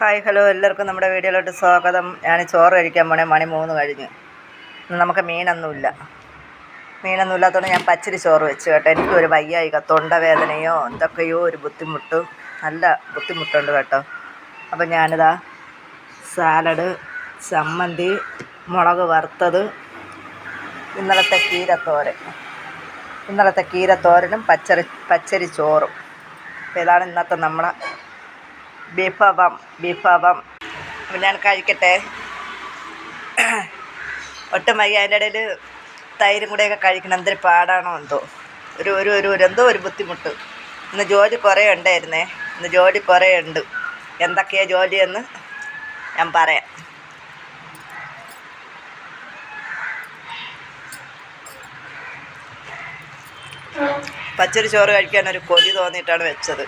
Hi hello എല്ലാവർക്കും നമ്മുടെ വീഡിയോയിലോട്ട് സ്വാഗതം. ഞാൻ ചോറ് കഴിക്കാൻ പോണേ, മണി 3 കഴിഞ്ഞ്. നമുക്ക് മീനൊന്നുമില്ലാത്തതുകൊണ്ട് ഞാൻ പച്ചരി ചോറ് വെച്ച് കേട്ടോ. എനിക്കൊരു വയ്യായിക, തൊണ്ടവേദനയോ എന്തൊക്കെയോ ഒരു ബുദ്ധിമുട്ടും, നല്ല ബുദ്ധിമുട്ടുണ്ട് കേട്ടോ. അപ്പം ഞാനിതാ സാലഡ്, ചമ്മന്തി, മുളക് വറുത്തത്, ഇന്നലത്തെ കീരത്തോരനും പച്ചരി ചോറും. അപ്പോൾ ഇതാണ് ഇന്നത്തെ നമ്മളെ വിഭവം. അപ്പം ഞാൻ കഴിക്കട്ടെ. ഒട്ടും വയ്യ. അതിൻ്റെ ഇടയിൽ തൈരും കൂടെയൊക്കെ കഴിക്കണം. എന്തൊരു പാടാണോ എന്തോ, എന്തോ ഒരു ബുദ്ധിമുട്ട്. ഇന്ന് ജോലി കുറേ ഉണ്ടായിരുന്നേ. എന്തൊക്കെയാണ് ജോലിയെന്ന് ഞാൻ പറയാം. പച്ചരി ചോറ് കഴിക്കാൻ ഒരു കൊതി തോന്നിയിട്ടാണ് വെച്ചത്.